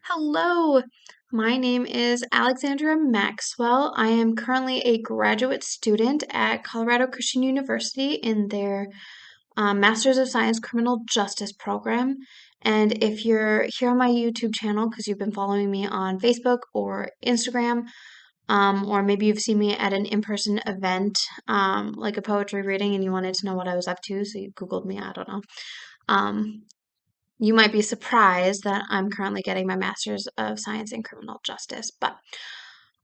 Hello, my name is Alexandra Maxwell. I am currently a graduate student at Colorado Christian University in their Masters of Science Criminal Justice program. And if you're here on my YouTube channel because you've been following me on Facebook or Instagram, or maybe you've seen me at an in-person event, like a poetry reading, and you wanted to know what I was up to, so you Googled me, I don't know. Um, you might be surprised that I'm currently getting my Master's of Science in Criminal Justice, but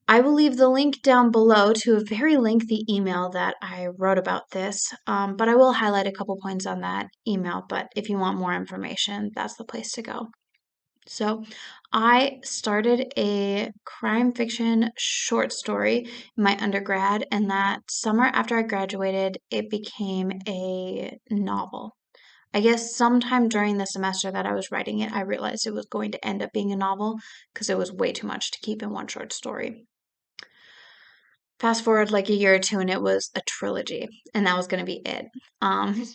I will leave the link down below to a very lengthy email that I wrote about this, but I will highlight a couple points on that email. But if you want more information, that's the place to go. So, I started a crime fiction short story in my undergrad, and that summer after I graduated, it became a novel. I guess sometime during the semester that I was writing it, I realized it was going to end up being a novel because it was way too much to keep in one short story. Fast forward like a year or two, and it was a trilogy, and that was going to be it. Um,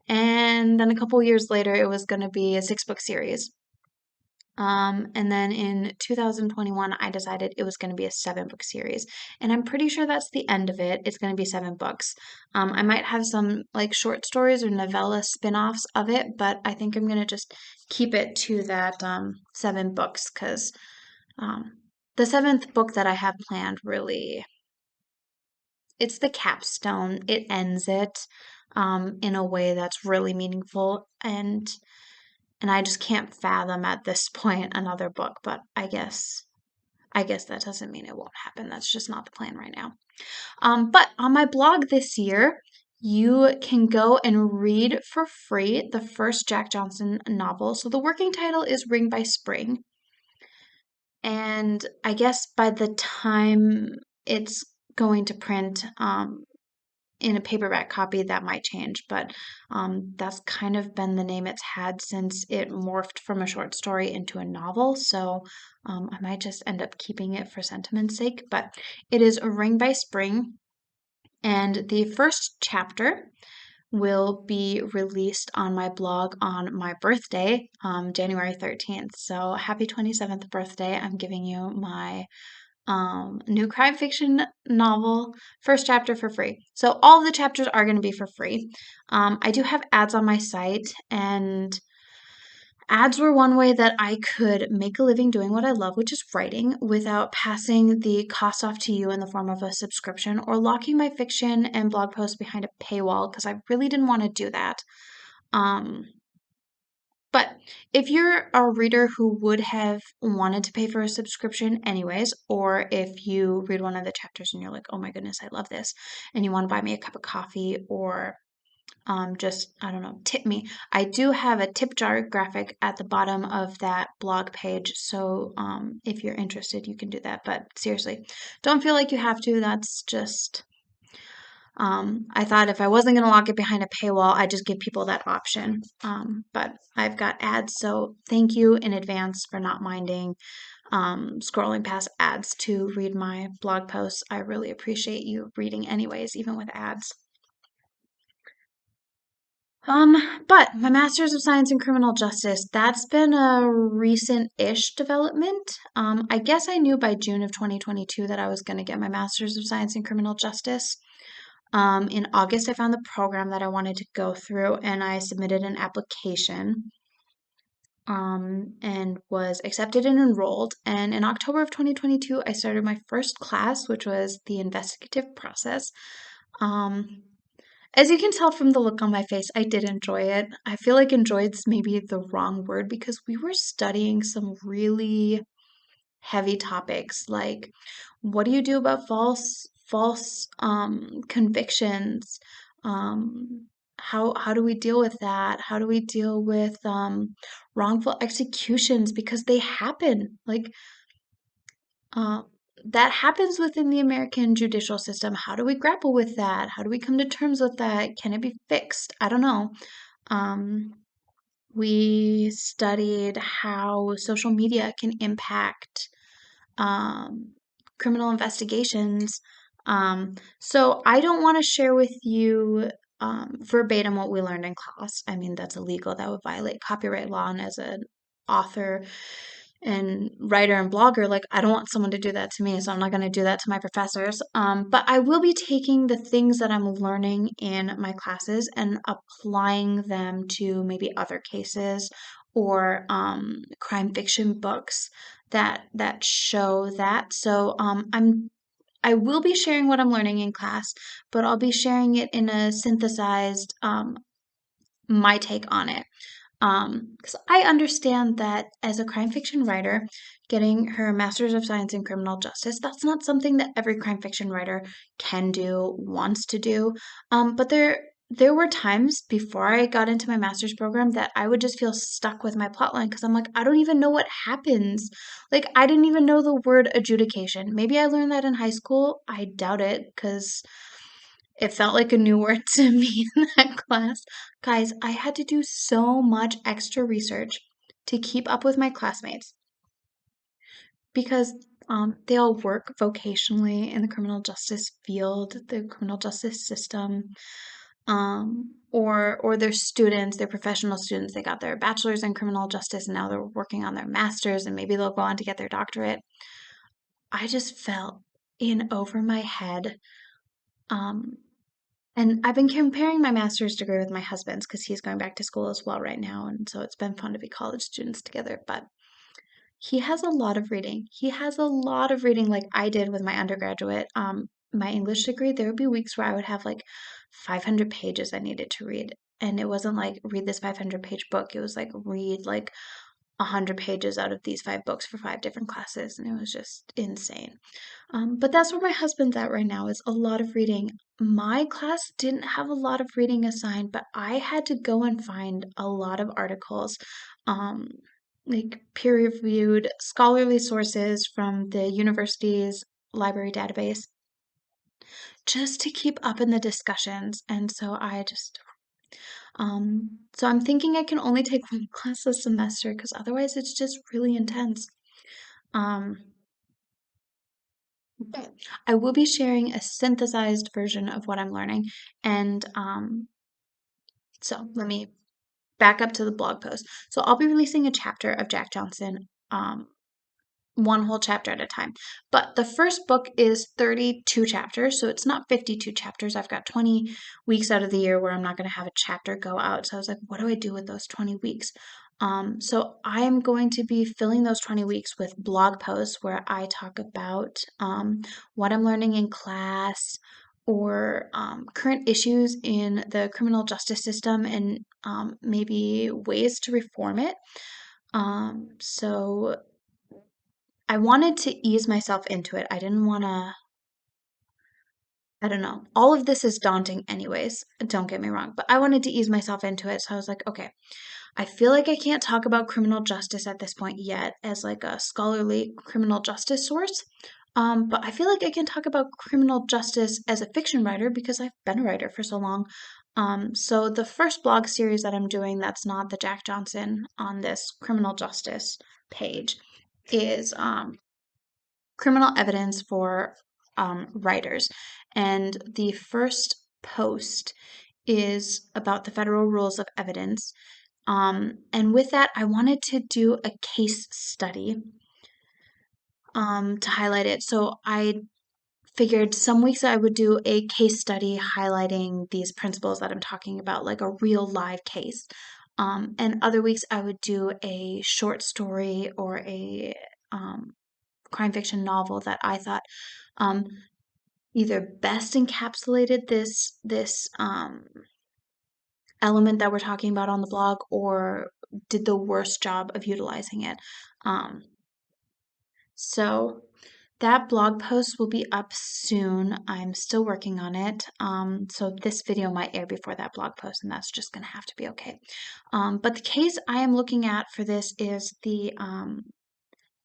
and then a couple years later, it was going to be a six-book series. And then in 2021, I decided it was going to be a seven-book series. And I'm pretty sure that's the end of it. It's going to be seven books. I might have some like short stories or novella spin-offs of it, but I think I'm going to just keep it to that seven books because um, the seventh book that I have planned really, it's the capstone. It ends it in a way that's really meaningful and I just can't fathom at this point another book, but I guess that doesn't mean it won't happen. That's just not the plan right now. But on my blog this year, you can go and read for free the first Jack Johnson novel. So the working title is Ring by Spring. And I guess by the time it's going to print, in a paperback copy, that might change, but that's kind of been the name it's had since it morphed from a short story into a novel. So I might just end up keeping it for sentiment's sake. But it is A Ring by Spring, and the first chapter will be released on my blog on my birthday, January 13th. So happy 27th birthday. I'm giving you my new crime fiction novel, first chapter for free. So all of the chapters are going to be for free. I do have ads on my site, and ads were one way that I could make a living doing what I love, which is writing, without passing the cost off to you in the form of a subscription or locking my fiction and blog posts behind a paywall because I really didn't want to do that. Um, but if you're a reader who would have wanted to pay for a subscription anyways, or if you read one of the chapters and you're like, oh my goodness, I love this, and you want to buy me a cup of coffee or just, I don't know, tip me, I do have a tip jar graphic at the bottom of that blog page. So if you're interested, you can do that. But seriously, don't feel like you have to. That's just I thought if I wasn't going to lock it behind a paywall, I'd just give people that option. But I've got ads, so thank you in advance for not minding scrolling past ads to read my blog posts. I really appreciate you reading anyways, even with ads. But my Master's of Science in Criminal Justice, that's been a recent-ish development. I guess I knew by June of 2022 that I was going to get my Master's of Science in Criminal Justice. In August, I found the program that I wanted to go through and I submitted an application and was accepted and enrolled. And in October of 2022, I started my first class, which was the investigative process. Um, as you can tell from the look on my face, I did enjoy it. I feel like enjoyed's maybe the wrong word because we were studying some really heavy topics like what do you do about false convictions? How do we deal with that? How do we deal with wrongful executions because they happen? Like uh, that happens within the American judicial system. How do we grapple with that? How do we come to terms with that? Can it be fixed? I don't know. Um, we studied how social media can impact um, criminal investigations. So I don't want to share with you verbatim what we learned in class. I mean, that's illegal. That would violate copyright law. And as an author and writer and blogger, like I don't want someone to do that to me, so I'm not going to do that to my professors. But I will be taking the things that I'm learning in my classes and applying them to maybe other cases or crime fiction books that show that. So I will be sharing what I'm learning in class, but I'll be sharing it in a synthesized my take on it. Because I understand that as a crime fiction writer, getting her Master's of Science in Criminal Justice, that's not something that every crime fiction writer can do, wants to do. But there were times before I got into my master's program that I would just feel stuck with my plotline because I'm like, I don't even know what happens. Like, I didn't even know the word adjudication. Maybe I learned that in high school. I doubt it because it felt like a new word to me in that class. Guys, I had to do so much extra research to keep up with my classmates because they all work vocationally in the criminal justice field, the criminal justice system, or they're students, they're professional students. They got their bachelor's in criminal justice and now they're working on their master's and maybe they'll go on to get their doctorate. I just felt in over my head. Um, And I've been comparing my master's degree with my husband's because he's going back to school as well right now. And so it's been fun to be college students together. But he has a lot of reading. He has a lot of reading like I did with my undergraduate. My English degree, there would be weeks where I would have like 500 pages I needed to read. And it wasn't like read this 500-page book. It was like read like 100 pages out of these 5 books for 5 different classes. And it was just insane. But that's where my husband's at right now is a lot of reading. My class didn't have a lot of reading assigned, but I had to go and find a lot of articles, um, like peer-reviewed scholarly sources from the university's library database, just to keep up in the discussions. And so so I'm thinking I can only take one class this semester because otherwise it's just really intense. Um, But I will be sharing a synthesized version of what I'm learning. And so let me back up to the blog post. So I'll be releasing a chapter of Jack Johnson, one whole chapter at a time. But the first book is 32 chapters, so it's not 52 chapters. I've got 20 weeks out of the year where I'm not going to have a chapter go out. So I was like, what do I do with those 20 weeks? So I am going to be filling those 20 weeks with blog posts where I talk about what I'm learning in class or current issues in the criminal justice system and maybe ways to reform it. So I wanted to ease myself into it. I didn't want to, I don't know. All of this is daunting, anyways. Don't get me wrong, but I wanted to ease myself into it. So I was like, okay, I feel like I can't talk about criminal justice at this point yet as like a scholarly criminal justice source. But I feel like I can talk about criminal justice as a fiction writer because I've been a writer for so long. So the first blog series that I'm doing that's not the Jack Johnson on this criminal justice page is criminal evidence for writers. And the first post is about the federal rules of evidence. And with that, I wanted to do a case study to highlight it. So I figured some weeks I would do a case study highlighting these principles that I'm talking about, like a real live case. And other weeks I would do a short story or a crime fiction novel that I thought um, either best encapsulated this element that we're talking about on the blog or did the worst job of utilizing it. Um, so that blog post will be up soon. I'm still working on it. So this video might air before that blog post, and that's just going to have to be okay. But the case I am looking at for this is the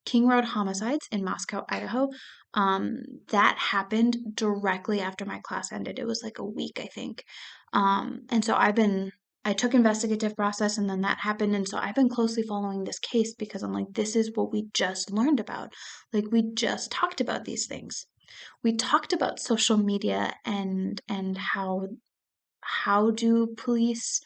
King Road homicides in Moscow, Idaho. That happened directly after my class ended. It was like a week, I think. And so I took investigative process and then that happened. And so I've been closely following this case because I'm like, this is what we just learned about. Like we just talked about these things. We talked about social media and how do police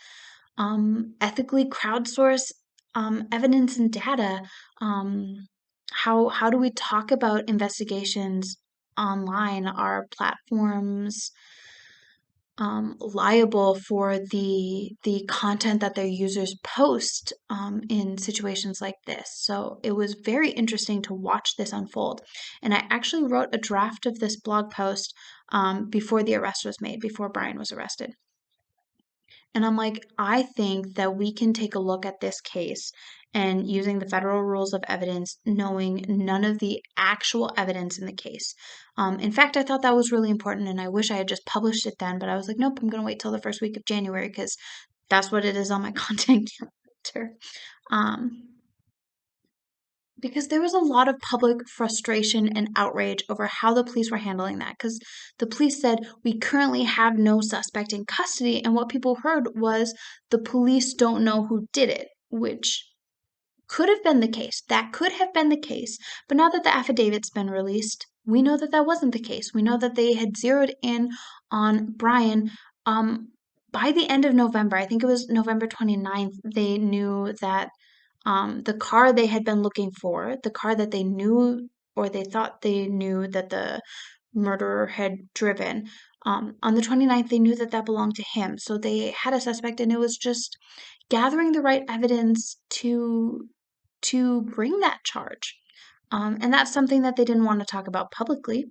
ethically crowdsource evidence and data. Um, how do we talk about investigations online? Are platforms liable for the content that their users post in situations like this? So it was very interesting to watch this unfold. And I actually wrote a draft of this blog post before the arrest was made, before Brian was arrested. And I'm like, I think that we can take a look at this case and using the federal rules of evidence, knowing none of the actual evidence in the case. In fact, I thought that was really important, and I wish I had just published it then, but I was like, nope, I'm going to wait till the first week of January because that's what it is on my content calendar. Um, because there was a lot of public frustration and outrage over how the police were handling that. Because the police said, we currently have no suspect in custody. And what people heard was the police don't know who did it, which could have been the case. That could have been the case. But now that the affidavit's been released, we know that that wasn't the case. We know that they had zeroed in on Brian. By the end of November, I think it was November 29th, they knew that the car they had been looking for, the car that they knew or they thought they knew that the murderer had driven, on the 29th, they knew that that belonged to him. So they had a suspect, and it was just gathering the right evidence to bring that charge. And that's something that they didn't want to talk about publicly,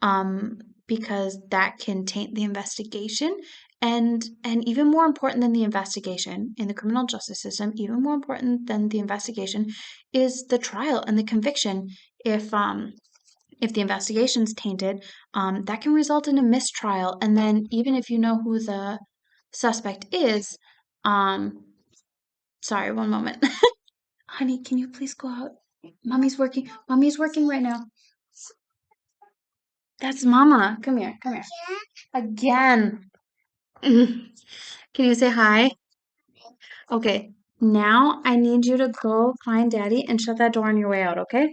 um, because that can taint the investigation. And even more important than the investigation in the criminal justice system, even more important than the investigation, is the trial and the conviction. If the investigation's tainted, that can result in a mistrial. And then even if you know who the suspect is, um, sorry, one moment. Honey, can you please go out? Mommy's working. Mommy's working right now. That's Mama. Come here. Come here. Again. Can you say hi? Okay. Now I need you to go find Daddy and shut that door on your way out, okay?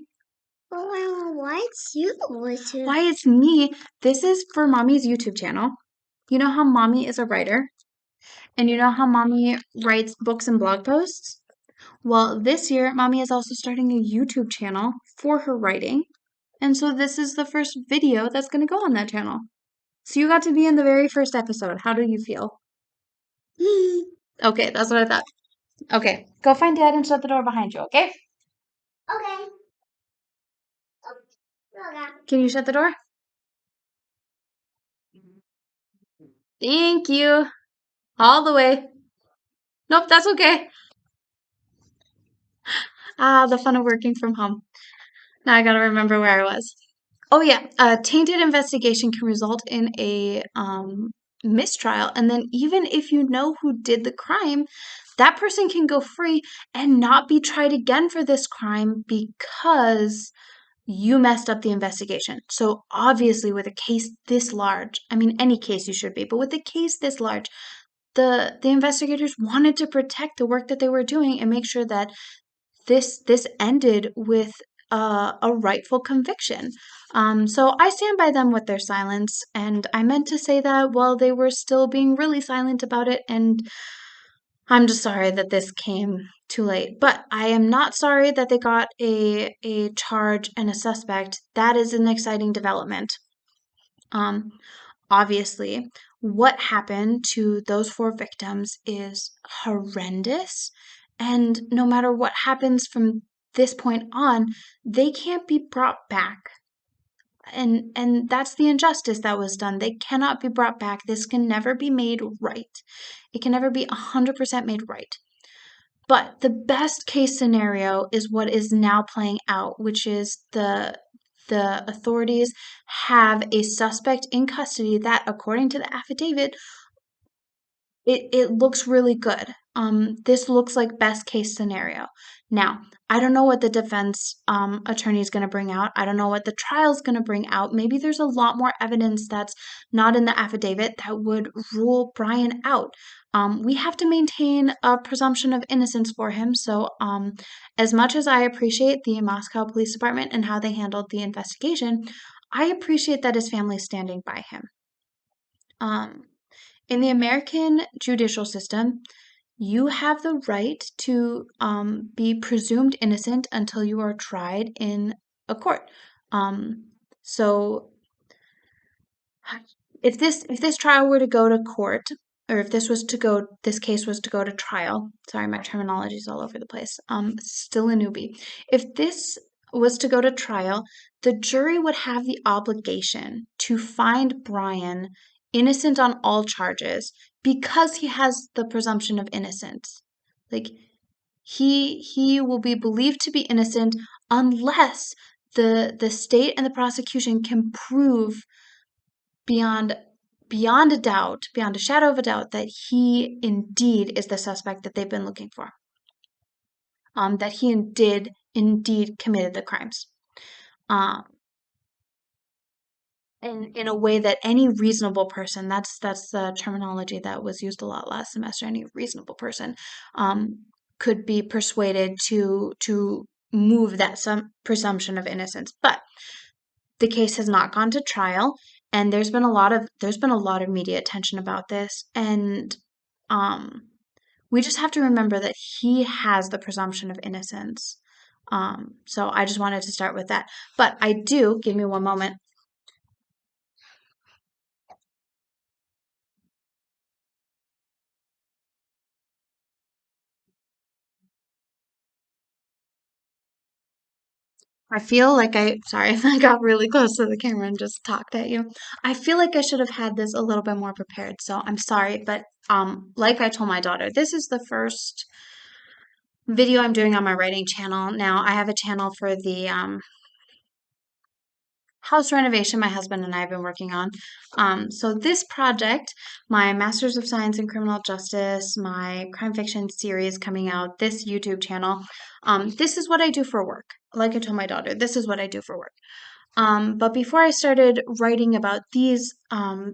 Well, why it's you, Richard? Why it's me? This is for Mommy's YouTube channel. You know how Mommy is a writer? And you know how Mommy writes books and blog posts? Well, this year, Mommy is also starting a YouTube channel for her writing. And so this is the first video that's going to go on that channel. So you got to be in the very first episode. How do you feel? Okay, that's what I thought. Okay, go find Dad and shut the door behind you, okay? Okay. Okay. Can you shut the door? Thank you. All the way. Nope, that's okay. Ah, the fun of working from home. Now I gotta remember where I was. Oh yeah, a tainted investigation can result in a mistrial, and then even if you know who did the crime, that person can go free and not be tried again for this crime because you messed up the investigation. So obviously, with a case this large, I mean, any case you should be, but with a case this large, the investigators wanted to protect the work that they were doing and make sure that this ended with a rightful conviction. So I stand by them with their silence, and I meant to say that while they were still being really silent about it, and I'm just sorry that this came too late. But I am not sorry that they got a charge and a suspect. That is an exciting development. Um, Obviously, what happened to those four victims is horrendous. And no matter what happens from this point on, they can't be brought back. And that's the injustice that was done. They cannot be brought back. This can never be made right. It can never be 100% made right. But the best case scenario is what is now playing out, which is the authorities have a suspect in custody that, according to the affidavit, it looks really good. This looks like best case scenario. Now, I don't know what the defense attorney is going to bring out. I don't know what the trial is going to bring out. Maybe there's a lot more evidence that's not in the affidavit that would rule Brian out. We have to maintain a presumption of innocence for him. So, as much as I appreciate the Moscow Police Department and how they handled the investigation, I appreciate that his family is standing by him. Um, in the American judicial system, you have the right to be presumed innocent until you are tried in a court. So if this trial were to go to court, or if this case was to go to trial. Sorry, my terminology is all over the place. Still a newbie. If this was to go to trial, the jury would have the obligation to find Brian innocent on all charges because he has the presumption of innocence. Like he will be believed to be innocent unless the state and the prosecution can prove beyond beyond a doubt, beyond a shadow of a doubt, that he indeed is the suspect that they've been looking for. That he indeed committed the crimes. Um, in a way that any reasonable person, that's the terminology that was used a lot last semester, any reasonable person could be persuaded to move that some presumption of innocence. But the case has not gone to trial, and there's been a lot of media attention about this, and um we just have to remember that he has the presumption of innocence. So I just wanted to start with that. But I do, give me one moment. I feel like sorry, I got really close to the camera and just talked at you. I feel like I should have had this a little bit more prepared, so I'm sorry, but like I told my daughter, this is the first video I'm doing on my writing channel. Now, I have a channel for the house renovation my husband and I have been working on. So this project, my Master's of Science in Criminal Justice, my crime fiction series coming out, this YouTube channel, this is what I do for work. Like I told my daughter, this is what I do for work. But before I started writing about these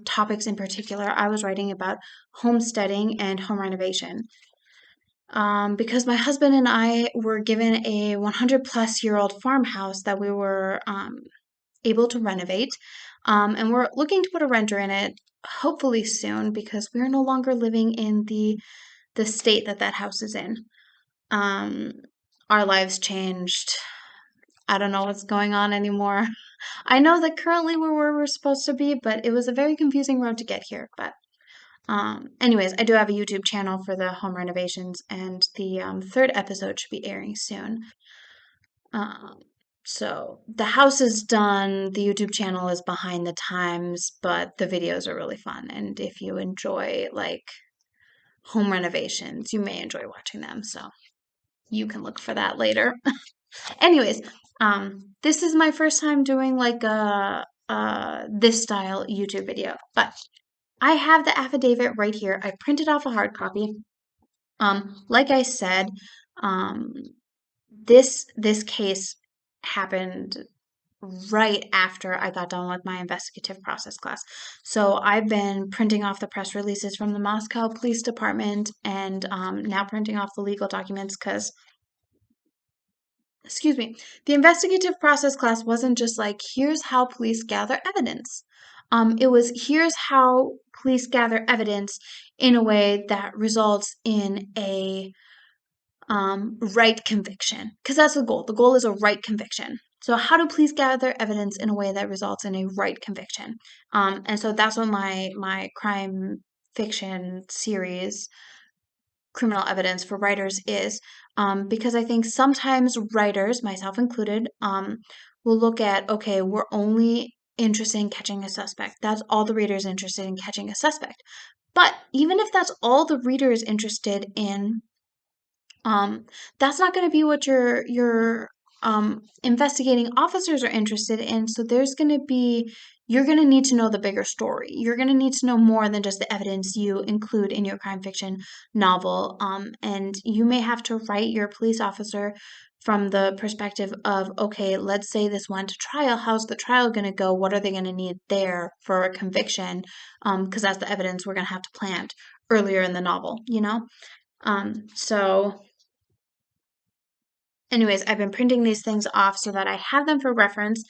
topics in particular, I was writing about homesteading and home renovation. Because my husband and I were given a 100-plus-year-old farmhouse that we were able to renovate. And we're looking to put a renter in it hopefully soon because we're no longer living in the state that house is in. Um, our lives changed. I don't know what's going on anymore. I know that currently we're where we're supposed to be, but it was a very confusing road to get here. But anyways, I do have a YouTube channel for the home renovations, and the third episode should be airing soon. Um, so the house is done, the YouTube channel is behind the times, but the videos are really fun. And if you enjoy like home renovations, you may enjoy watching them. So you can look for that later. Anyways, this is my first time doing like a this style YouTube video, but I have the affidavit right here. I printed off a hard copy. Like I said, um, this case happened right after I got done with my investigative process class. So I've been printing off the press releases from the Moscow Police Department and now printing off the legal documents because, excuse me, the investigative process class wasn't just like, here's how police gather evidence. It was, here's how police gather evidence in a way that results in a right conviction, because that's the goal. The goal is a right conviction. So, how do police gather evidence in a way that results in a right conviction? And so that's what my crime fiction series, Criminal Evidence for Writers, is. Because I think sometimes writers, myself included, will look at, okay, we're only interested in catching a suspect. That's all the reader is interested in, catching a suspect. But even if that's all the reader is interested in, um, that's not going to be what your investigating officers are interested in. So you're going to need to know the bigger story. You're going to need to know more than just the evidence you include in your crime fiction novel. And you may have to write your police officer from the perspective of, okay, let's say this went to trial. How's the trial going to go? What are they going to need there for a conviction? Because that's the evidence we're going to have to plant earlier in the novel, you know? So anyways, I've been printing these things off so that I have them for reference,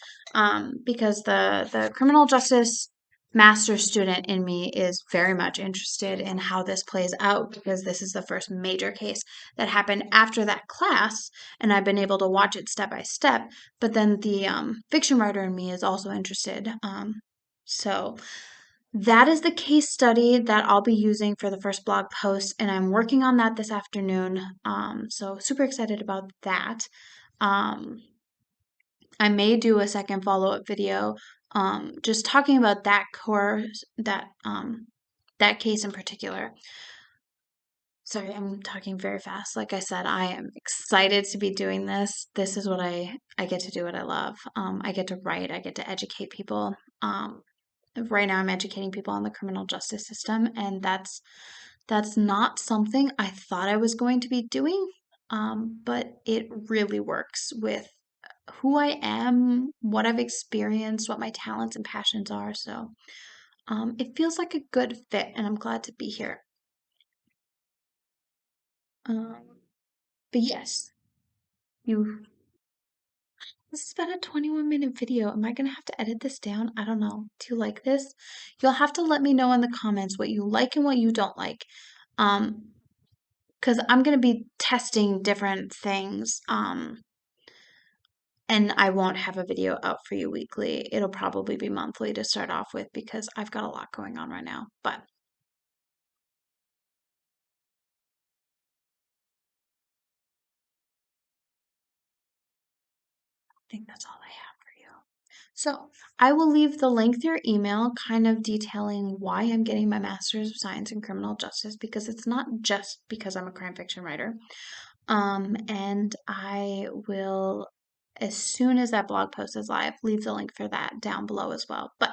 because the criminal justice master's student in me is very much interested in how this plays out because this is the first major case that happened after that class, and I've been able to watch it step by step. But then the fiction writer in me is also interested. So that is the case study that I'll be using for the first blog post, and I'm working on that this afternoon. So super excited about that. Um, I may do a second follow-up video, just talking about that course, that case in particular. Sorry, I'm talking very fast. Like I said, I am excited to be doing this. This is what I get to do what I love. I get to write, I get to educate people. Right now I'm educating people on the criminal justice system, and that's not something I thought I was going to be doing. But it really works with who I am, what I've experienced, what my talents and passions are. So it feels like a good fit, and I'm glad to be here. Um, but yes, you. This is about a 21-minute video. Am I gonna have to edit this down? I don't know. Do you like this? You'll have to let me know in the comments what you like and what you don't like. Um, because I'm gonna be testing different things. And I won't have a video out for you weekly. It'll probably be monthly to start off with because I've got a lot going on right now. But I think that's all I have for you. So I will leave the link to your email, kind of detailing why I'm getting my Master's of Science in Criminal Justice, because it's not just because I'm a crime fiction writer. And I will, as soon as that blog post is live, leave the link for that down below as well. But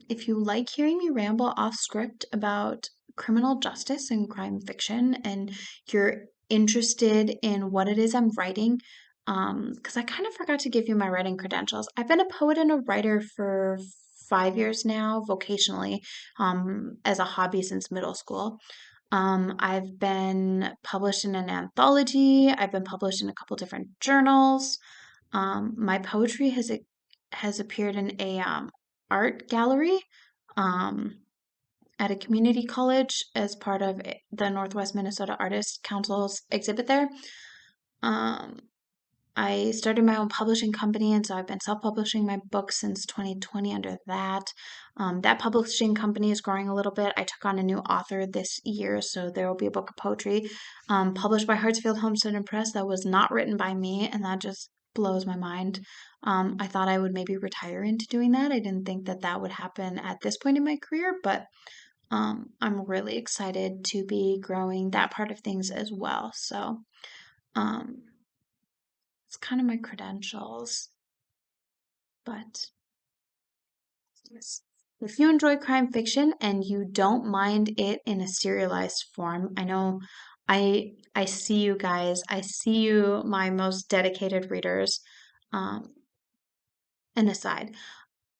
if you like hearing me ramble off script about criminal justice and crime fiction, and you're interested in what it is I'm writing, because I kind of forgot to give you my writing credentials. I've been a poet and a writer for 5 years now, vocationally, as a hobby since middle school. I've been published in an anthology. I've been published in a couple different journals. My poetry has appeared in a art gallery um, at a community college as part of the Northwest Minnesota Artists Council's exhibit there. Um, I started my own publishing company, and so I've been self-publishing my books since 2020 under that. That publishing company is growing a little bit. I took on a new author this year, so there will be a book of poetry published by Hartsfield Homestead and Press that was not written by me, and that just blows my mind. I thought I would maybe retire into doing that. I didn't think that that would happen at this point in my career, but I'm really excited to be growing that part of things as well. So, um, it's kind of my credentials, but yes. If you enjoy crime fiction and you don't mind it in a serialized form, I know I see you guys. I see you, my most dedicated readers. Um, and aside,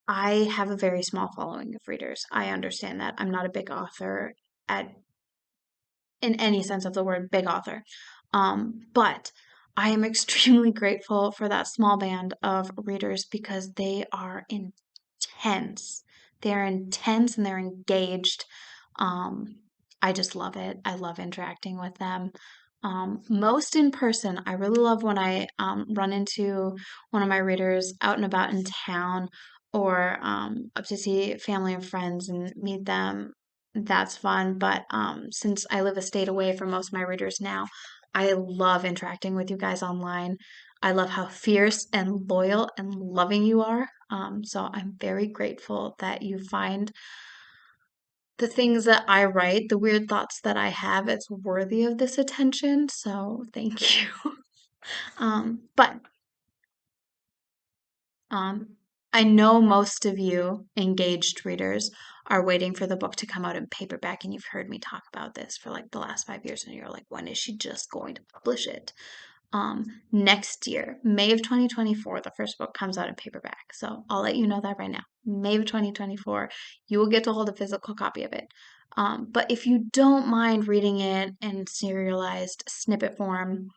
I have a very small following of readers. I understand that. I'm not a big author at in any sense of the word, big author. But I am extremely grateful for that small band of readers because they are intense. They're intense and they're engaged. Um, I just love it. I love interacting with them. Most in person. I really love when I run into one of my readers out and about in town or up to see family and friends and meet them. That's fun. But since I live a state away from most of my readers now, I love interacting with you guys online. I love how fierce and loyal and loving you are. So I'm very grateful that you find the things that I write, the weird thoughts that I have, it's worthy of this attention. So thank you. But um, I know most of you engaged readers are waiting for the book to come out in paperback, and you've heard me talk about this for like the last 5 years, and you're like, when is she just going to publish it? Next year, May of 2024, the first book comes out in paperback. So I'll let you know that right now. May of 2024, you will get to hold a physical copy of it. But if you don't mind reading it in serialized snippet form,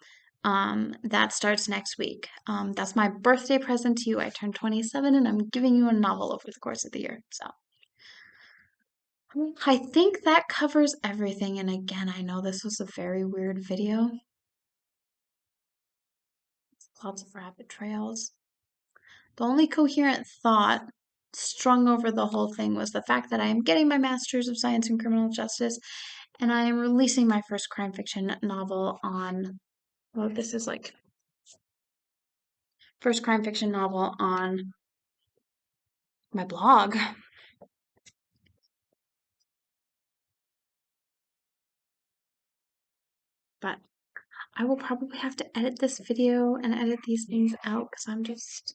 That starts next week. That's my birthday present to you. I turned 27 and I'm giving you a novel over the course of the year. So I think that covers everything. And again, I know this was a very weird video. Lots of rabbit trails. The only coherent thought strung over the whole thing was the fact that I am getting my Master's of Science in Criminal Justice and I am releasing my first crime fiction novel on, well, this is like first crime fiction novel on my blog. But I will probably have to edit this video and edit these things out because I'm just